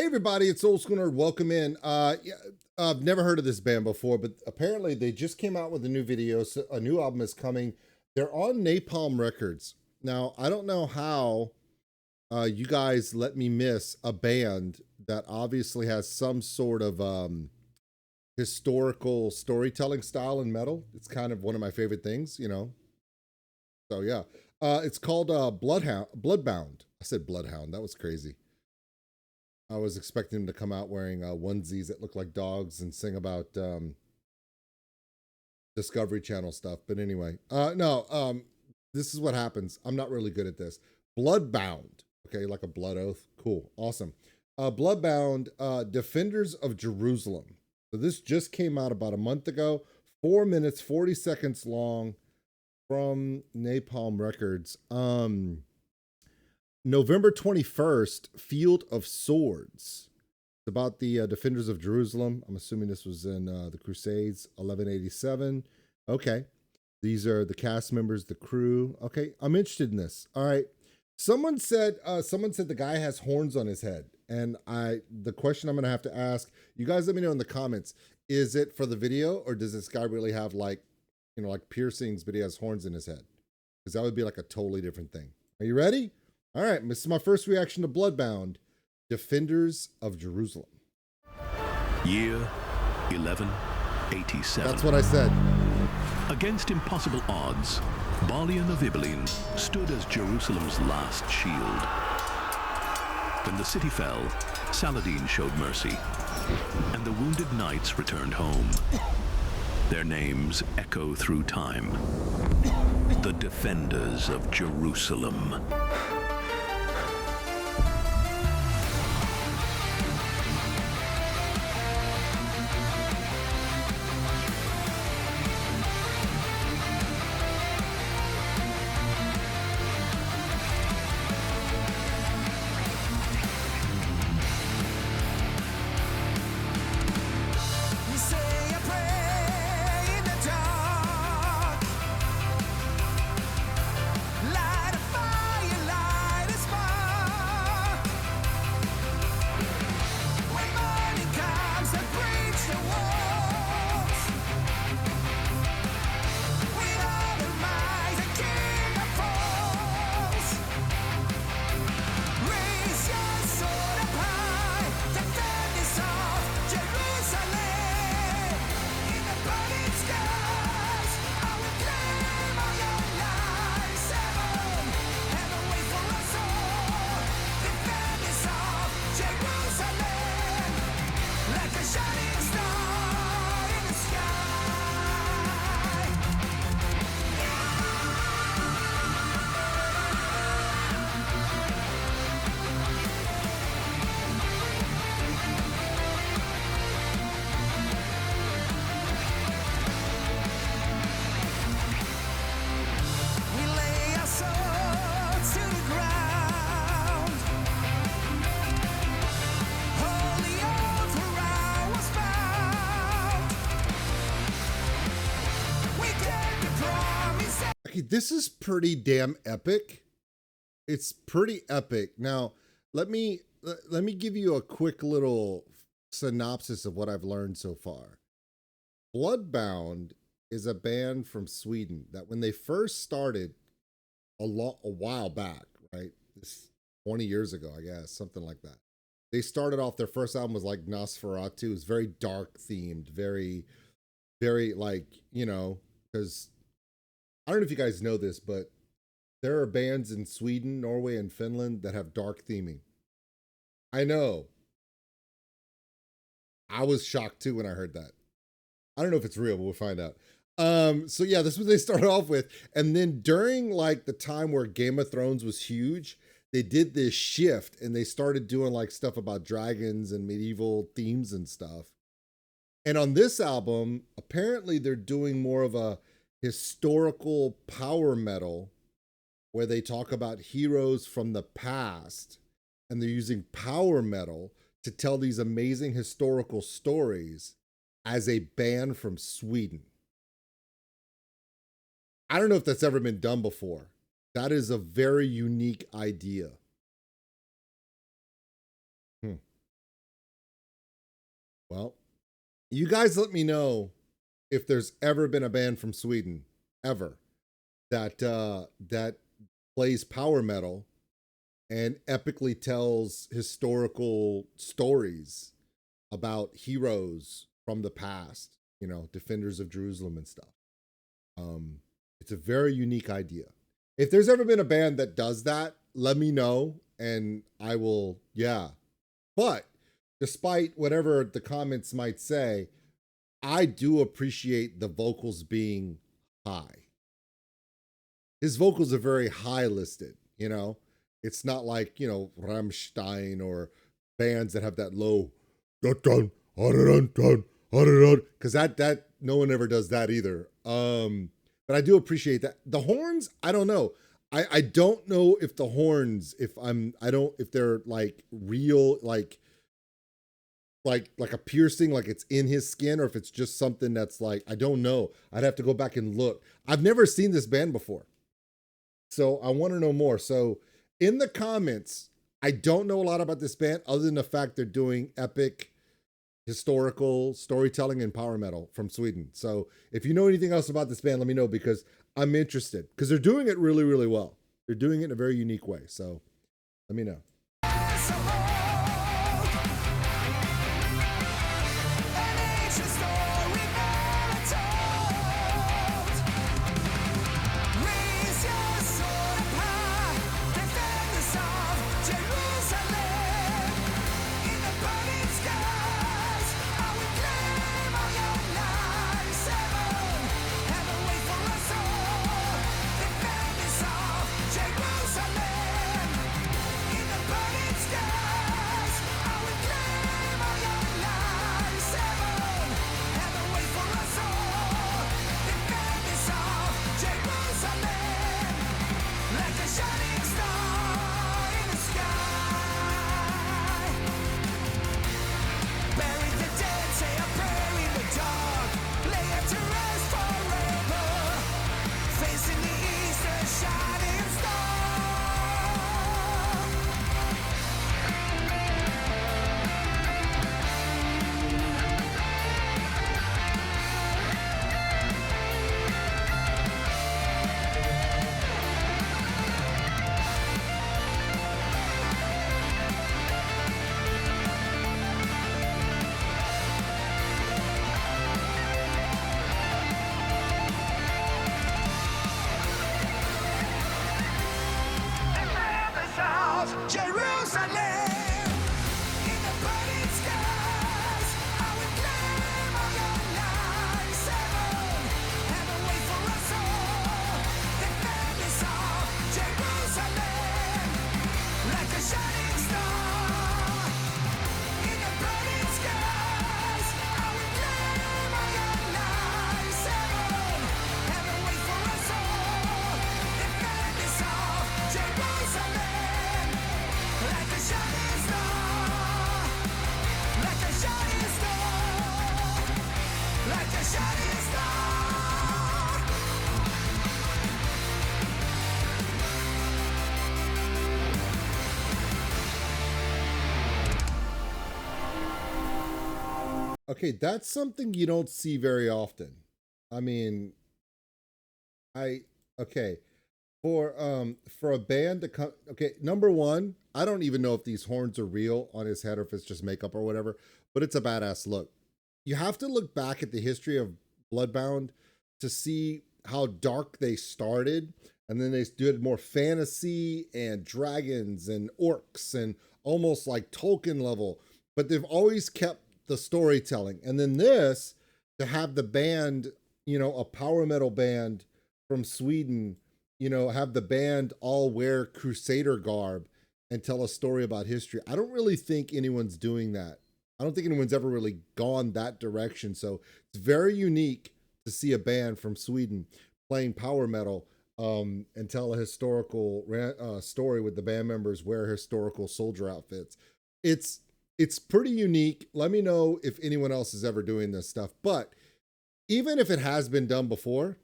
Hey everybody, it's OldSkuleNerd. Welcome in. Yeah, I've never heard of this band before, but apparently they just came out with a new video. So a new album is coming. They're on Napalm Records. Now, I don't know how you guys let me miss a band that obviously has some sort of historical storytelling style in metal. It's kind of one of my favorite things, you know. So yeah, it's called Bloodbound. I said Bloodhound. That was crazy. I was expecting him to come out wearing onesies that look like dogs and sing about Discovery Channel stuff. But anyway, no, this is what happens. I'm not really good at this. Bloodbound, okay, like a blood oath. Cool, awesome. Bloodbound, Defenders of Jerusalem. So this just came out about a month ago. 4 minutes, 40 seconds long from Napalm Records. November 21st, Field of Swords. It's about the Defenders of Jerusalem. I'm assuming this was in the Crusades, 1187. Okay. These are the cast members, the crew. Okay, I'm interested in this. All right. Someone said the guy has horns on his head. And the question I'm going to have to ask, you guys let me know in the comments, is it for the video or does this guy really have like piercings, but he has horns in his head? Because that would be like a totally different thing. Are you ready? All right, this is my first reaction to Bloodbound, Defenders of Jerusalem. Year 1187. That's what I said. Against impossible odds, Balian of Ibelin stood as Jerusalem's last shield. When the city fell, Saladin showed mercy, and the wounded knights returned home. Their names echo through time. The Defenders of Jerusalem. Okay, this is pretty damn epic. It's pretty epic. Now, let me give you a quick little synopsis of what I've learned so far. Bloodbound is a band from Sweden that when they first started a while back, right? This 20 years ago, I guess, something like that. They started off, their first album was like Nosferatu. It was very dark themed, very, very like, you know, because I don't know if you guys know this, but there are bands in Sweden, Norway, and Finland that have dark theming. I know. I was shocked too when I heard that. I don't know if it's real, but we'll find out. So yeah, this is what they started off with. And then during like the time where Game of Thrones was huge, they did this shift and they started doing like stuff about dragons and medieval themes and stuff. And on this album, apparently they're doing more of a historical power metal where they talk about heroes from the past and they're using power metal to tell these amazing historical stories as a band from Sweden. I don't know if that's ever been done before. That is a very unique idea. Well, you guys let me know if there's ever been a band from Sweden, ever, that plays power metal and epically tells historical stories about heroes from the past, defenders of Jerusalem and stuff. It's a very unique idea. If there's ever been a band that does that, let me know and I will, yeah. But despite whatever the comments might say, I do appreciate the vocals being high. His vocals are very high listed, It's not like, Rammstein or bands that have that low, because that no one ever does that either. But I do appreciate that. The horns, I don't know. I don't know if the horns, if they're like real, like a piercing, like it's in his skin, or if it's just something that's like, I don't know. I'd have to go back and look. I've never seen this band before, so I want to know more. So in the comments, I don't know a lot about this band other than the fact they're doing epic historical storytelling and power metal from Sweden. So if you know anything else about this band, let me know, because I'm interested, because they're doing it really, really well. They're doing it in a very unique way. So let me know. Okay, that's something you don't see very often. I mean, okay, for a band to come, okay, number one, I don't even know if these horns are real on his head or if it's just makeup or whatever, but it's a badass look. You have to look back at the history of Bloodbound to see how dark they started, and then they did more fantasy and dragons and orcs and almost like Tolkien level, but they've always kept the storytelling. And then this, to have the band, a power metal band from Sweden, have the band all wear Crusader garb and tell a story about history. I don't really think anyone's doing that. I don't think anyone's ever really gone that direction. So it's very unique to see a band from Sweden playing power metal and tell a historical story with the band members wear historical soldier outfits. It's pretty unique. Let me know if anyone else is ever doing this stuff. But even if it has been done before,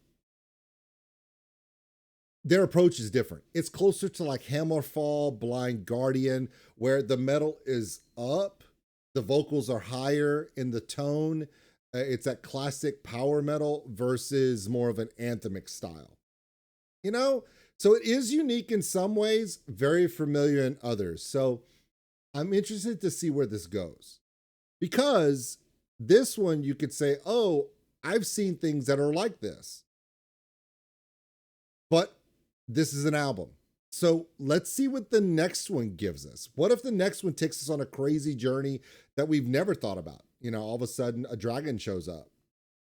their approach is different. It's closer to like Hammerfall, Blind Guardian, where the metal is up, The vocals are higher in the tone. It's that classic power metal versus more of an anthemic style. You know? So it is unique in some ways, very familiar in others. So I'm interested to see where this goes. Because this one, you could say, oh, I've seen things that are like this. But this is an album. So let's see what the next one gives us. What if the next one takes us on a crazy journey that we've never thought about? You know, all of a sudden a dragon shows up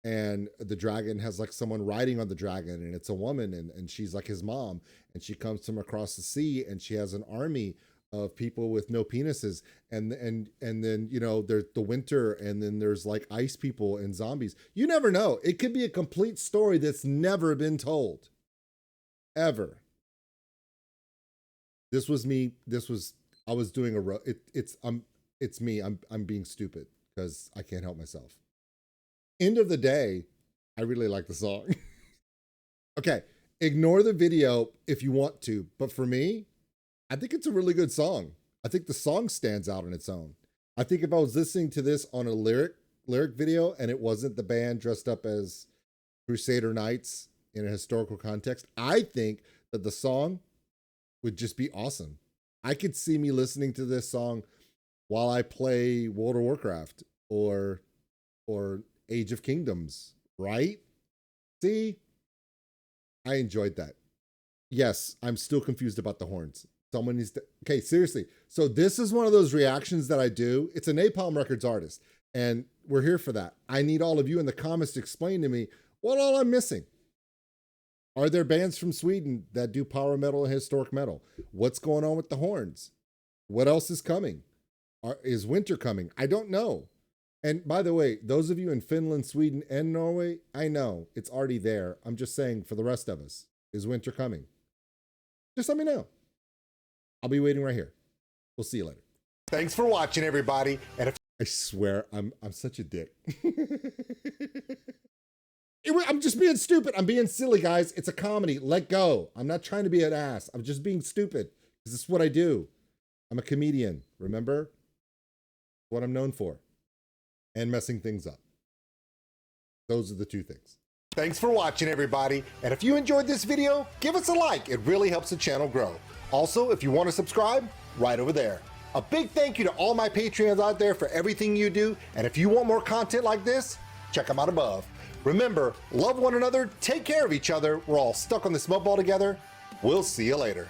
and the dragon has like someone riding on the dragon, and it's a woman, and she's like his mom, and she comes from across the sea, and she has an army of people with no penises, and then, you know, there's the winter, and then there's like ice people and zombies. You never know. It could be a complete story that's never been told. Ever. This was me. I was doing it's me. I'm being stupid because I can't help myself. End of the day, I really like the song. Okay, ignore the video if you want to, but for me, I think it's a really good song. I think the song stands out on its own. I think if I was listening to this on a lyric video and it wasn't the band dressed up as Crusader Knights in a historical context, I think that the song would just be awesome. I could see me listening to this song while I play World of Warcraft or Age of Kingdoms, right? See? I enjoyed that. Yes, I'm still confused about the horns. Someone needs to... Okay, seriously. So this is one of those reactions that I do. It's a Napalm Records artist, and we're here for that. I need all of you in the comments to explain to me what all I'm missing. Are there bands from Sweden that do power metal and historic metal? What's going on with the horns? What else is coming? Is winter coming? I don't know. And by the way, those of you in Finland, Sweden, and Norway, I know it's already there. I'm just saying for the rest of us, is winter coming? Just let me know. I'll be waiting right here. We'll see you later. Thanks for watching, everybody. And if I swear, I'm such a dick. I'm just being stupid. I'm being silly, guys. It's a comedy. Let go. I'm not trying to be an ass. I'm just being stupid because this is what I do. I'm a comedian, remember? What I'm known for. And messing things up. Those are the two things. Thanks for watching, everybody. And if you enjoyed this video, give us a like. It really helps the channel grow. Also, if you want to subscribe, right over there. A big thank you to all my Patreons out there for everything you do. And if you want more content like this, check them out above. Remember, love one another, take care of each other. We're all stuck on this mud ball together. We'll see you later.